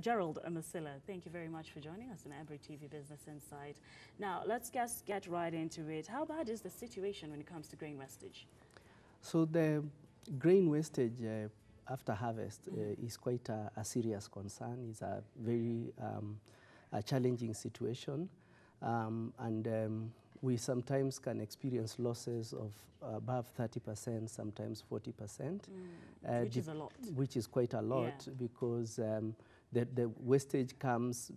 Gerald and Masila, thank you very much for joining us on Ebru TV Business Insight. Now, let's just get right into it. How bad is the situation when it comes to grain wastage? So the grain wastage after harvest is quite a serious concern. It's a very a challenging situation. We sometimes can experience losses of above 30%, sometimes 40%. Which is a lot. Which is quite a lot, yeah. because the wastage comes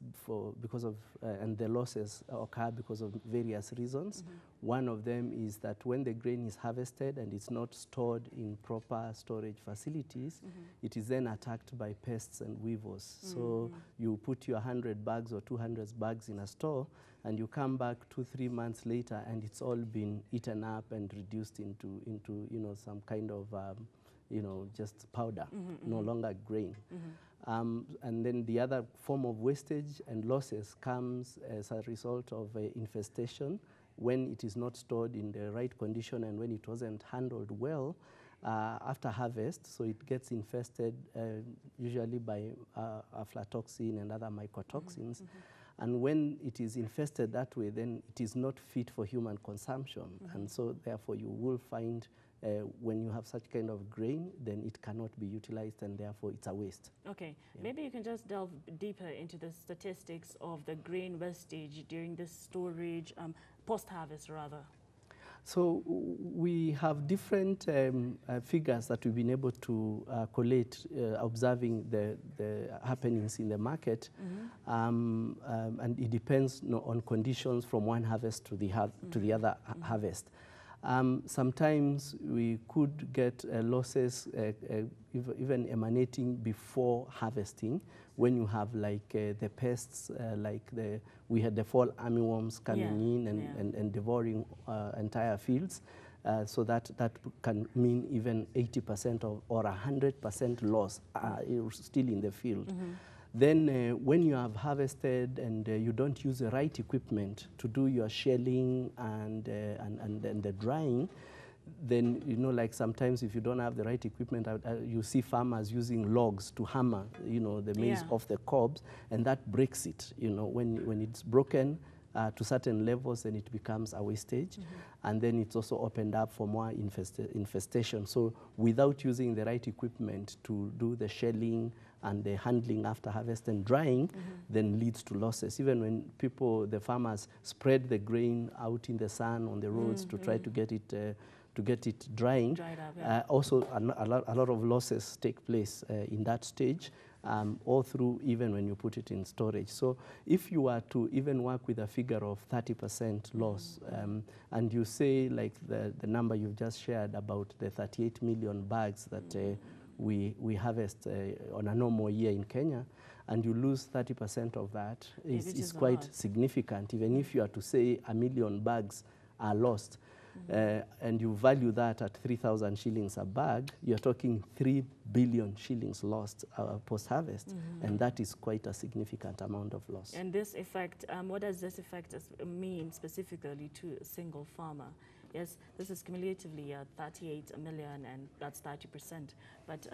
because of, and the losses occur because of various reasons. One of them is that when the grain is harvested and it's not stored in proper storage facilities, it is then attacked by pests and weevils. So you put your 100 bags or 200 bags in a store, and you come back 2-3 months later, and it's all been eaten up and reduced into some kind of just powder, no longer grain. And then the other form of wastage and losses comes as a result of infestation, when it is not stored in the right condition and when it wasn't handled well after harvest. So it gets infested usually by aflatoxin and other mycotoxins. And when it is infested that way, then it is not fit for human consumption. And so therefore you will find when you have such kind of grain, then it cannot be utilized, and therefore it's a waste. Okay, maybe you can just delve deeper into the statistics of the grain wastage during the storage, post-harvest rather. So we have different figures that we've been able to collate, observing the happenings in the market, and it depends on conditions from one harvest to the other harvest. Sometimes we could get losses even emanating before harvesting, when you have like the pests, we had the fall armyworms coming in and devouring entire fields. So that can mean even 80% or 100% loss still in the field. Then when you have harvested and you don't use the right equipment to do your shelling and the drying, then, like sometimes if you don't have the right equipment, you see farmers using logs to hammer, the maize off the cobs, and that breaks it. When it's broken to certain levels, then it becomes a wastage. And then it's also opened up for more infestation. So without using the right equipment to do the shelling and the handling after harvest and drying, then leads to losses. Even when the farmers spread the grain out in the sun on the roads to try to get it drying, dried up, also a lot of losses take place in that stage, all through even when you put it in storage. So if you are to even work with a figure of 30% loss, and you say like the number you've just shared about the 38 million bags that we harvest on a normal year in Kenya, and you lose 30% of that, is quite significant. Even if you are to say 1 million bags are lost, and you value that at 3,000 shillings a bag, you're talking 3 billion shillings lost post-harvest, and that is quite a significant amount of loss. And this effect, what does this effect mean specifically to a single farmer? Yes, this is cumulatively 38 million, and that's 30%. But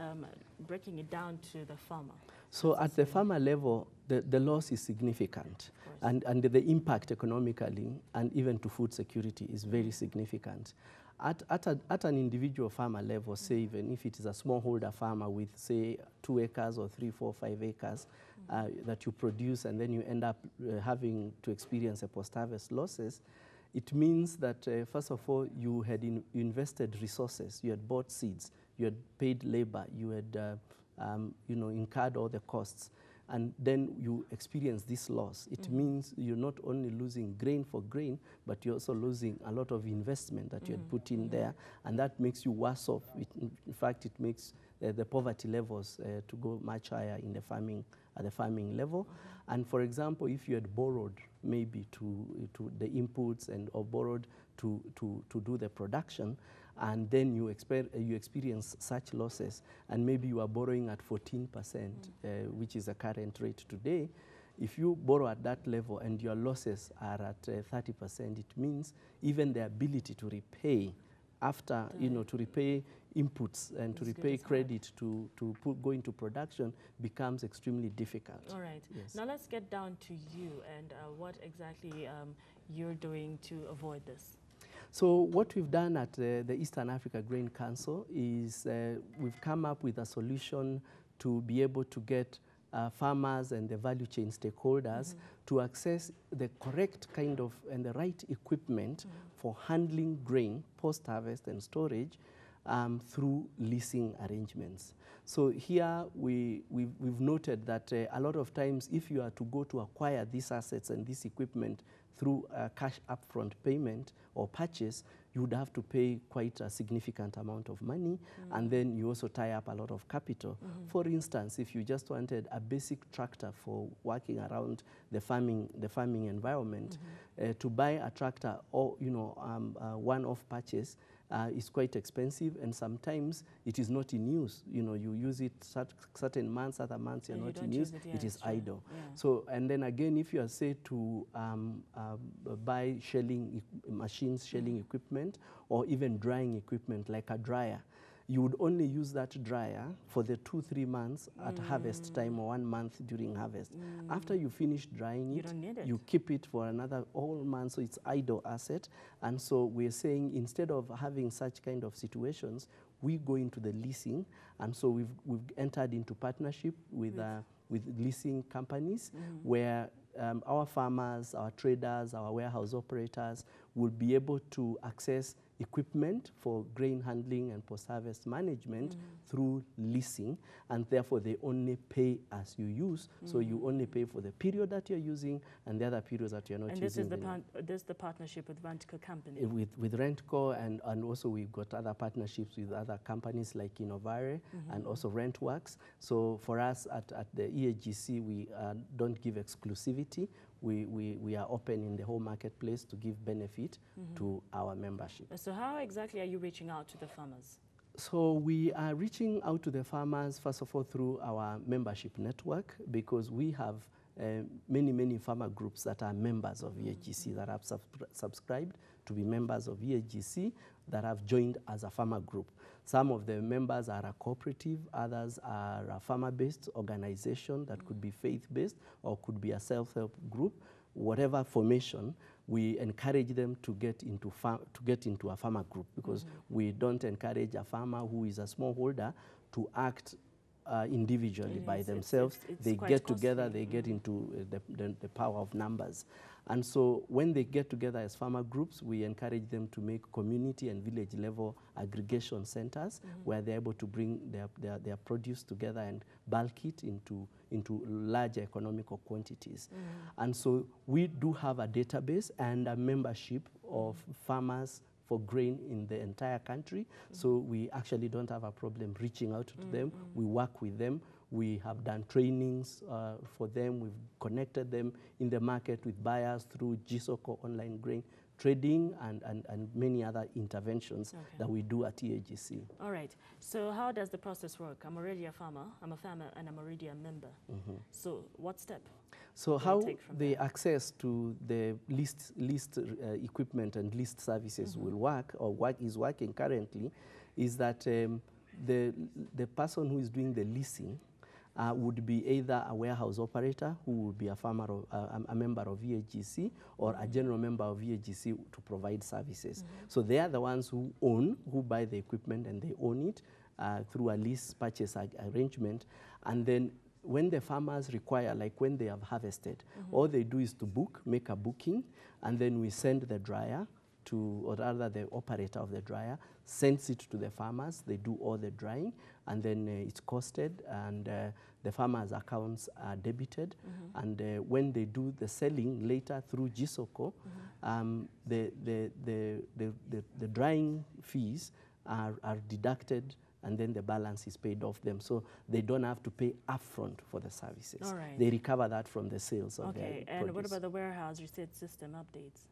breaking it down to the farmer. So at the farmer level, the loss is significant, and the impact economically and even to food security is very significant. At an individual farmer level, say even if it is a smallholder farmer with, say, 2 acres or 3, 4, 5 acres that you produce, and then you end up having to experience a post-harvest losses, it means that, first of all, you had invested resources, you had bought seeds, you had paid labor, you had incurred all the costs, and then you experience this loss. It means you're not only losing grain for grain, but you're also losing a lot of investment that you had put in there, and that makes you worse off. In fact, it makes the poverty levels to go much higher in the farming, at the farming level. And for example, if you had borrowed maybe to the inputs or borrowed to do the production, and then you experience such losses, and maybe you are borrowing at 14%, which is the current rate today. If you borrow at that level and your losses are at 30%, it means even the ability to repay after, to repay inputs and to repay credit to go into production becomes extremely difficult. All right. Yes. Now let's get down to you and what exactly you're doing to avoid this. So what we've done at the Eastern Africa Grain Council is we've come up with a solution to be able to get farmers and the value chain stakeholders to access the correct kind of and the right equipment for handling grain post-harvest and storage through leasing arrangements. So here we've noted that a lot of times if you are to go to acquire these assets and this equipment through a cash upfront payment or purchase, you would have to pay quite a significant amount of money, and then you also tie up a lot of capital. For instance, if you just wanted a basic tractor for working around the farming environment, to buy a tractor or one-off purchase is quite expensive, and sometimes it is not in use. You use it certain months, other months you're not in use. It is idle. Yeah. So, and then again, if you are say to buy shelling machines, shelling equipment, or even drying equipment like a dryer, you would only use that dryer for the 2-3 months at harvest time or 1 month during harvest. After you finish drying it, you keep it for another all month, so it's idle asset. And so we're saying instead of having such kind of situations, we go into the leasing, and so we've entered into partnership with leasing companies where our farmers, our traders, our warehouse operators will be able to access equipment for grain handling and post-harvest management through leasing, and therefore they only pay as you use. So you only pay for the period that you're using and the other periods that you're not using. And this is the partnership with Rentco company? With Rentco, and also we've got other partnerships with other companies like Innovare and also Rentworks. So for us at the EAGC, we don't give exclusivity. We are open in the whole marketplace to give benefit to our membership. So how exactly are you reaching out to the farmers? So we are reaching out to the farmers, first of all, through our membership network, because we have many farmer groups that are members of EAGC, that have subscribed to be members of EAGC, that have joined as a farmer group. Some of the members are a cooperative, others are a farmer-based organization that could be faith-based or could be a self-help group. Whatever formation, we encourage them to get into a farmer group, because we don't encourage a farmer who is a smallholder to act individually by themselves. They get together, they get into the power of numbers. And so when they get together as farmer groups, we encourage them to make community and village level aggregation centers where they're able to bring their produce together and bulk it into larger economical quantities. And so we do have a database and a membership of farmers for grain in the entire country. So we actually don't have a problem reaching out to them. We work with them. We have done trainings for them. We've connected them in the market with buyers through GSOCO online grain trading and many other interventions that we do at EAGC. All right. So how does the process work? I'm already a farmer. I'm a farmer and I'm already a member. So what step? So how the access to the leased equipment and leased services will work, or is working currently, is that the person who is doing the leasing would be either a warehouse operator who would be a farmer or a member of EAGC, or a general member of EAGC to provide services. So they are the ones who buy the equipment and they own it through a lease purchase arrangement. And then when the farmers require, like when they have harvested, all they do is to make a booking, and then we send the dryer to, or rather the operator of the dryer sends it to the farmers. They do all the drying, and then it's costed, and the farmers' accounts are debited. And when they do the selling later through GSOCO, the drying fees are deducted, and then the balance is paid off them. So they don't have to pay upfront for the services. All right. They recover that from the sales of their Okay, and produce. what about the warehouse receipt system updates?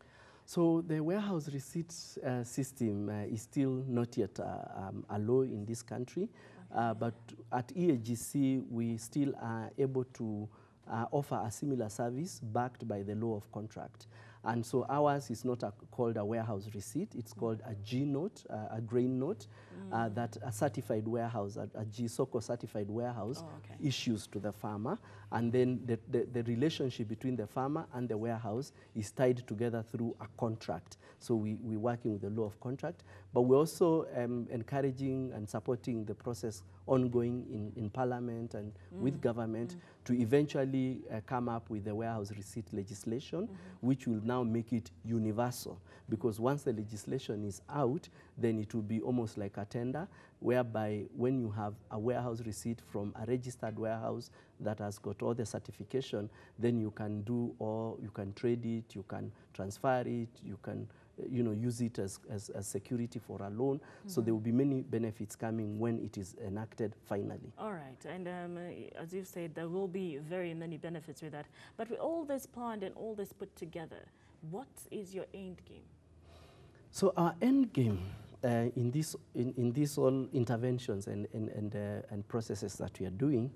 So the warehouse receipt system is still not yet a law in this country, but at EAGC we still are able to offer a similar service backed by the law of contract. And so ours is not called a warehouse receipt, it's called a G note, a grain note, that a certified warehouse, a GSOCO certified warehouse issues to the farmer. And then the relationship between the farmer and the warehouse is tied together through a contract. So we're working with the law of contract, but we're also encouraging and supporting the process ongoing in Parliament and with government to eventually come up with the warehouse receipt legislation, which will now make it universal. Because once the legislation is out, then it will be almost like a tender, whereby when you have a warehouse receipt from a registered warehouse that has got all the certification, then you can do, or you can trade it, you can transfer it, you can use it as security for a loan. So there will be many benefits coming when it is enacted finally. All right, and as you've said, there will be very many benefits with that. But with all this planned and all this put together, what is your end game? So our end game in these all interventions and processes that we are doing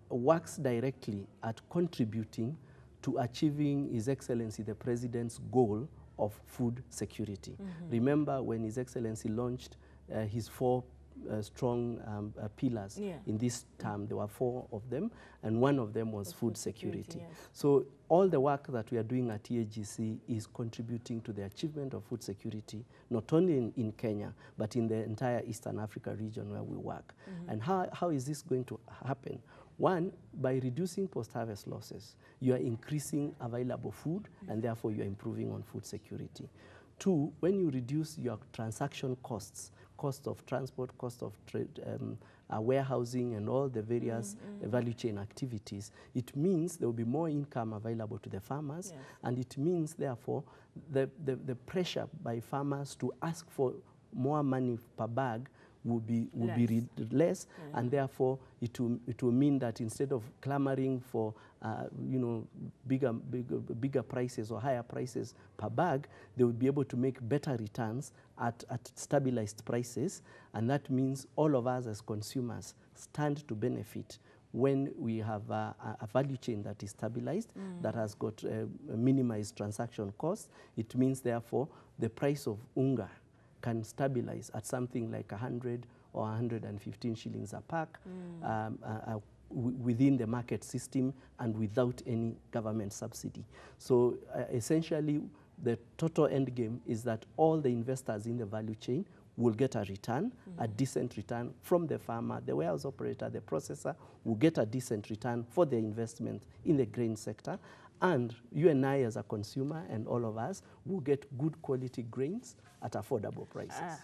works directly at contributing to achieving His Excellency the President's goal of food security. Remember when His Excellency launched his 4 strong pillars in this term, there were 4 of them, and one of them was food security. So all the work that we are doing at EAGC is contributing to the achievement of food security, not only in Kenya, but in the entire Eastern Africa region where we work. And how is this going to happen? One, by reducing post-harvest losses, you are increasing available food, and therefore you are improving on food security. 2, when you reduce your transaction costs, cost of transport, cost of trade, warehousing, and all the various value chain activities, it means there will be more income available to the farmers, and it means, therefore, the pressure by farmers to ask for more money per bag will be less, and therefore it will mean that instead of clamoring for bigger prices or higher prices per bag, they will be able to make better returns at stabilized prices, and that means all of us as consumers stand to benefit when we have a value chain that is stabilized, that has got minimized transaction costs. It means, therefore, the price of unga can stabilize at something like 100 or 115 shillings a pack within the market system and without any government subsidy. So essentially, the total end game is that all the investors in the value chain will get a return, a decent return from the farmer, the warehouse operator, the processor will get a decent return for their investment in the grain sector, and you and I as a consumer and all of us will get good quality grains at affordable prices.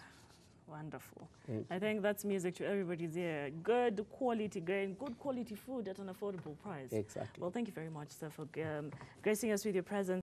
Wonderful. I think that's music to everybody's ear. Good quality grain, good quality food at an affordable price. Exactly. Well, thank you very much, sir, for gracing us with your presence.